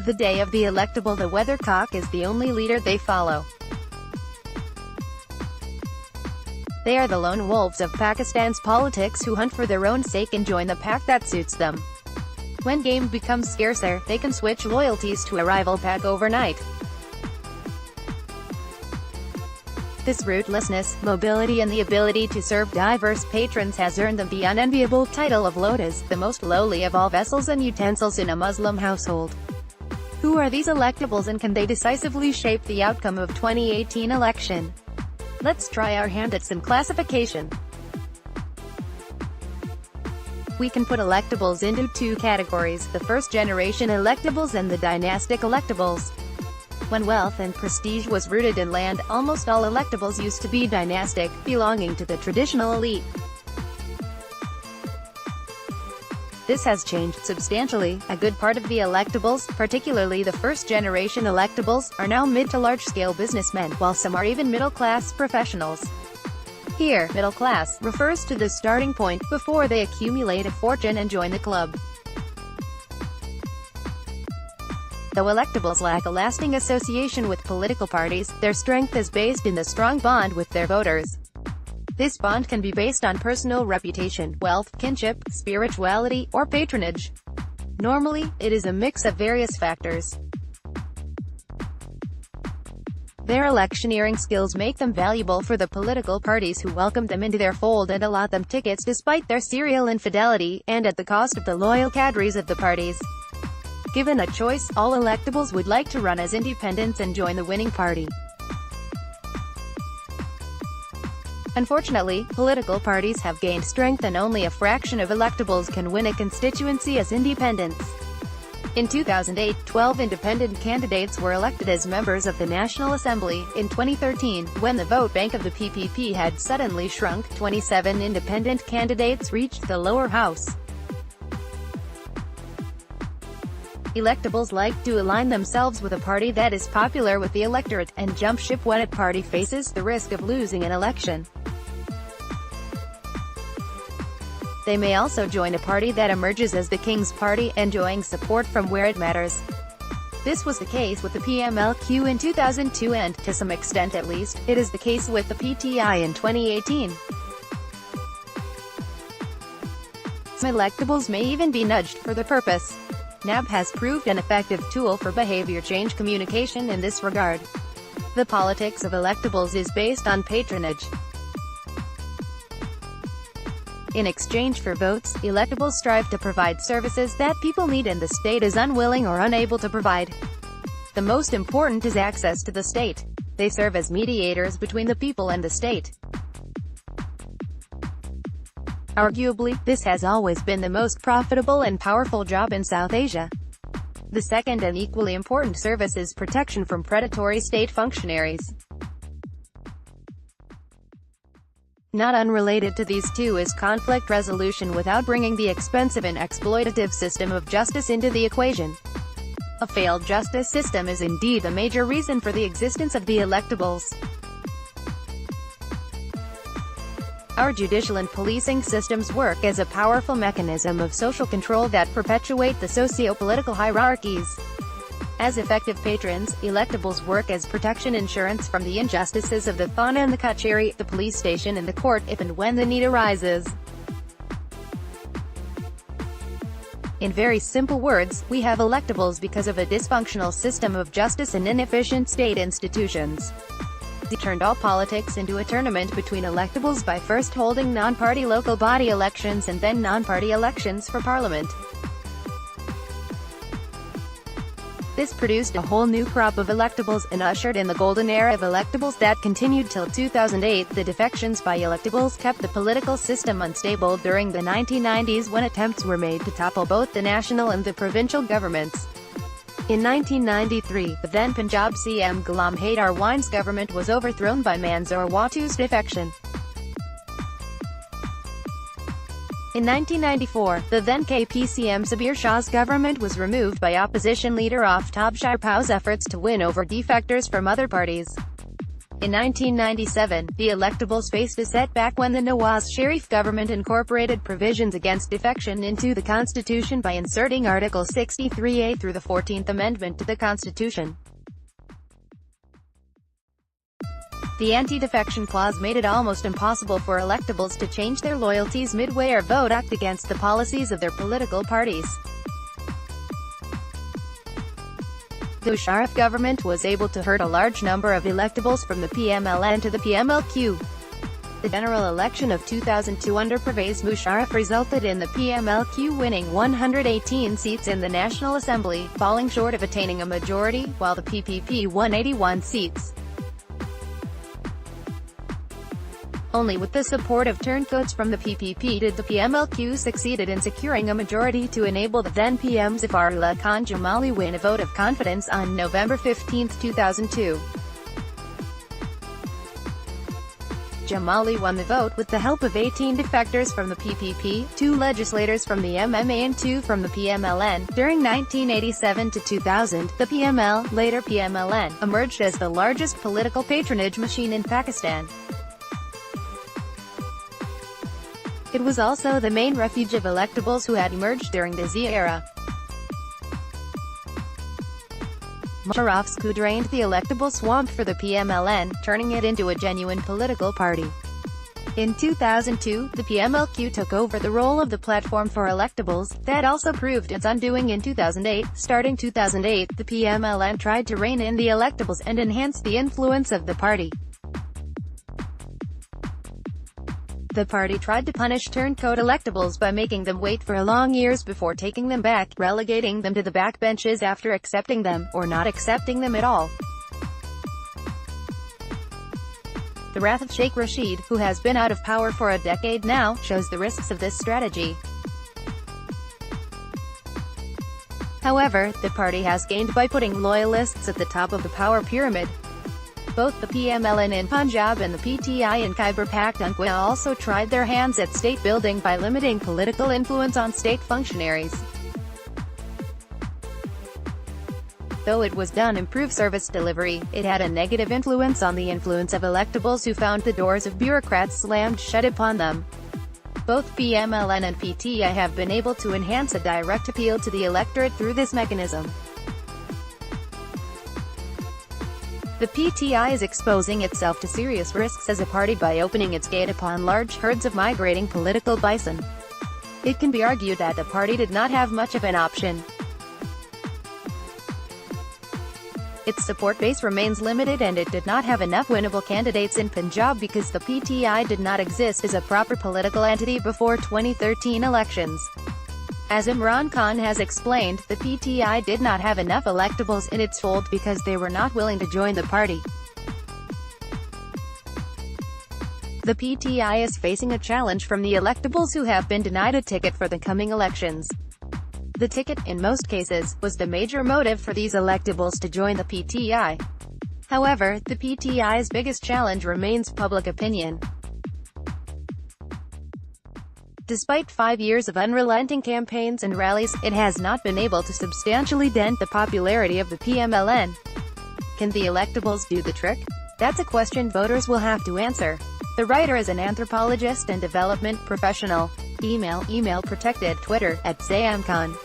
The day of the electable, the weathercock is the only leader they follow. They are the lone wolves of Pakistan's politics who hunt for their own sake and join the pack that suits them. When game becomes scarcer, they can switch loyalties to a rival pack overnight. This rootlessness, mobility and the ability to serve diverse patrons has earned them the unenviable title of lotas, the most lowly of all vessels and utensils in a Muslim household. Who are these electables and can they decisively shape the outcome of 2018 election? Let's try our hand at some classification. We can put electables into two categories, the first-generation electables and the dynastic electables. When wealth and prestige was rooted in land, almost all electables used to be dynastic, belonging to the traditional elite. This has changed substantially. A good part of the electables, particularly the first-generation electables, are now mid to large-scale businessmen, while some are even middle-class professionals. Here, middle class refers to the starting point, before they accumulate a fortune and join the club. Though electables lack a lasting association with political parties, their strength is based in the strong bond with their voters. This bond can be based on personal reputation, wealth, kinship, spirituality, or patronage. Normally, it is a mix of various factors. Their electioneering skills make them valuable for the political parties who welcome them into their fold and allot them tickets despite their serial infidelity, and at the cost of the loyal cadres of the parties. Given a choice, all electables would like to run as independents and join the winning party. Unfortunately, political parties have gained strength and only a fraction of electables can win a constituency as independents. In 2008, 12 independent candidates were elected as members of the National Assembly. In 2013, when the vote bank of the PPP had suddenly shrunk, 27 independent candidates reached the lower house. Electables like to align themselves with a party that is popular with the electorate, and jump ship when a party faces the risk of losing an election. They may also join a party that emerges as the King's Party, enjoying support from where it matters. This was the case with the PMLQ in 2002 and, to some extent at least, it is the case with the PTI in 2018. Some electables may even be nudged for the purpose. NAB has proved an effective tool for behavior change communication in this regard. The politics of electables is based on patronage. In exchange for votes, electables strive to provide services that people need and the state is unwilling or unable to provide. The most important is access to the state. They serve as mediators between the people and the state. Arguably, this has always been the most profitable and powerful job in South Asia. The second and equally important service is protection from predatory state functionaries. Not unrelated to these two is conflict resolution without bringing the expensive and exploitative system of justice into the equation. A failed justice system is indeed a major reason for the existence of the electables. Our judicial and policing systems work as a powerful mechanism of social control that perpetuate the socio-political hierarchies. As effective patrons, electables work as protection insurance from the injustices of the Thana and the Kacheri, the police station and the court, if and when the need arises. In very simple words, we have electables because of a dysfunctional system of justice and inefficient state institutions. They turned all politics into a tournament between electables by first holding non-party local body elections and then non-party elections for parliament. This produced a whole new crop of electables, and ushered in the golden era of electables that continued till 2008. The defections by electables kept the political system unstable during the 1990s when attempts were made to topple both the national and the provincial governments. In 1993, the then Punjab CM Ghulam Haidar Wine's government was overthrown by Manzoor Watu's defection. In 1994, the then KPCM Sabir Shah's government was removed by opposition leader Aftab Sharpao's efforts to win over defectors from other parties. In 1997, the electables faced a setback when the Nawaz Sharif government incorporated provisions against defection into the Constitution by inserting Article 63A through the 14th Amendment to the Constitution. The anti-defection clause made it almost impossible for electables to change their loyalties midway or vote act against the policies of their political parties. The Musharraf government was able to herd a large number of electables from the PMLN to the PMLQ. The general election of 2002 under Pervez Musharraf resulted in the PMLQ winning 118 seats in the National Assembly, falling short of attaining a majority, while the PPP won 81 seats. Only with the support of turncoats from the PPP did the PMLQ succeeded in securing a majority to enable the then PM Zafarullah Khan Jamali win a vote of confidence on November 15, 2002. Jamali won the vote with the help of 18 defectors from the PPP, 2 legislators from the MMA and 2 from the PMLN. During 1987 to 2000, the PML, later PMLN, emerged as the largest political patronage machine in Pakistan. It was also the main refuge of electables who had emerged during the Zia era. Musharraf's coup drained the electable swamp for the PMLN, turning it into a genuine political party. In 2002, the PMLQ took over the role of the platform for electables. That also proved its undoing in 2008. Starting 2008, the PMLN tried to rein in the electables and enhance the influence of the party. The party tried to punish turncoat electables by making them wait for long years before taking them back, relegating them to the backbenches after accepting them, or not accepting them at all. The wrath of Sheikh Rashid, who has been out of power for a decade now, shows the risks of this strategy. However, the party has gained by putting loyalists at the top of the power pyramid. Both the PMLN in Punjab and the PTI in Khyber Pakhtunkhwa also tried their hands at state building by limiting political influence on state functionaries. Though it was done to improve service delivery, it had a negative influence on the influence of electables who found the doors of bureaucrats slammed shut upon them. Both PMLN and PTI have been able to enhance a direct appeal to the electorate through this mechanism. The PTI is exposing itself to serious risks as a party by opening its gate upon large herds of migrating political bison. It can be argued that the party did not have much of an option. Its support base remains limited and it did not have enough winnable candidates in Punjab because the PTI did not exist as a proper political entity before 2013 elections. As Imran Khan has explained, the PTI did not have enough electables in its fold because they were not willing to join the party. The PTI is facing a challenge from the electables who have been denied a ticket for the coming elections. The ticket, in most cases, was the major motive for these electables to join the PTI. However, the PTI's biggest challenge remains public opinion. Despite 5 years of unrelenting campaigns and rallies, it has not been able to substantially dent the popularity of the PMLN. Can the electables do the trick? That's a question voters will have to answer. The writer is an anthropologist and development professional. Email protected. Twitter @ZayamKhan.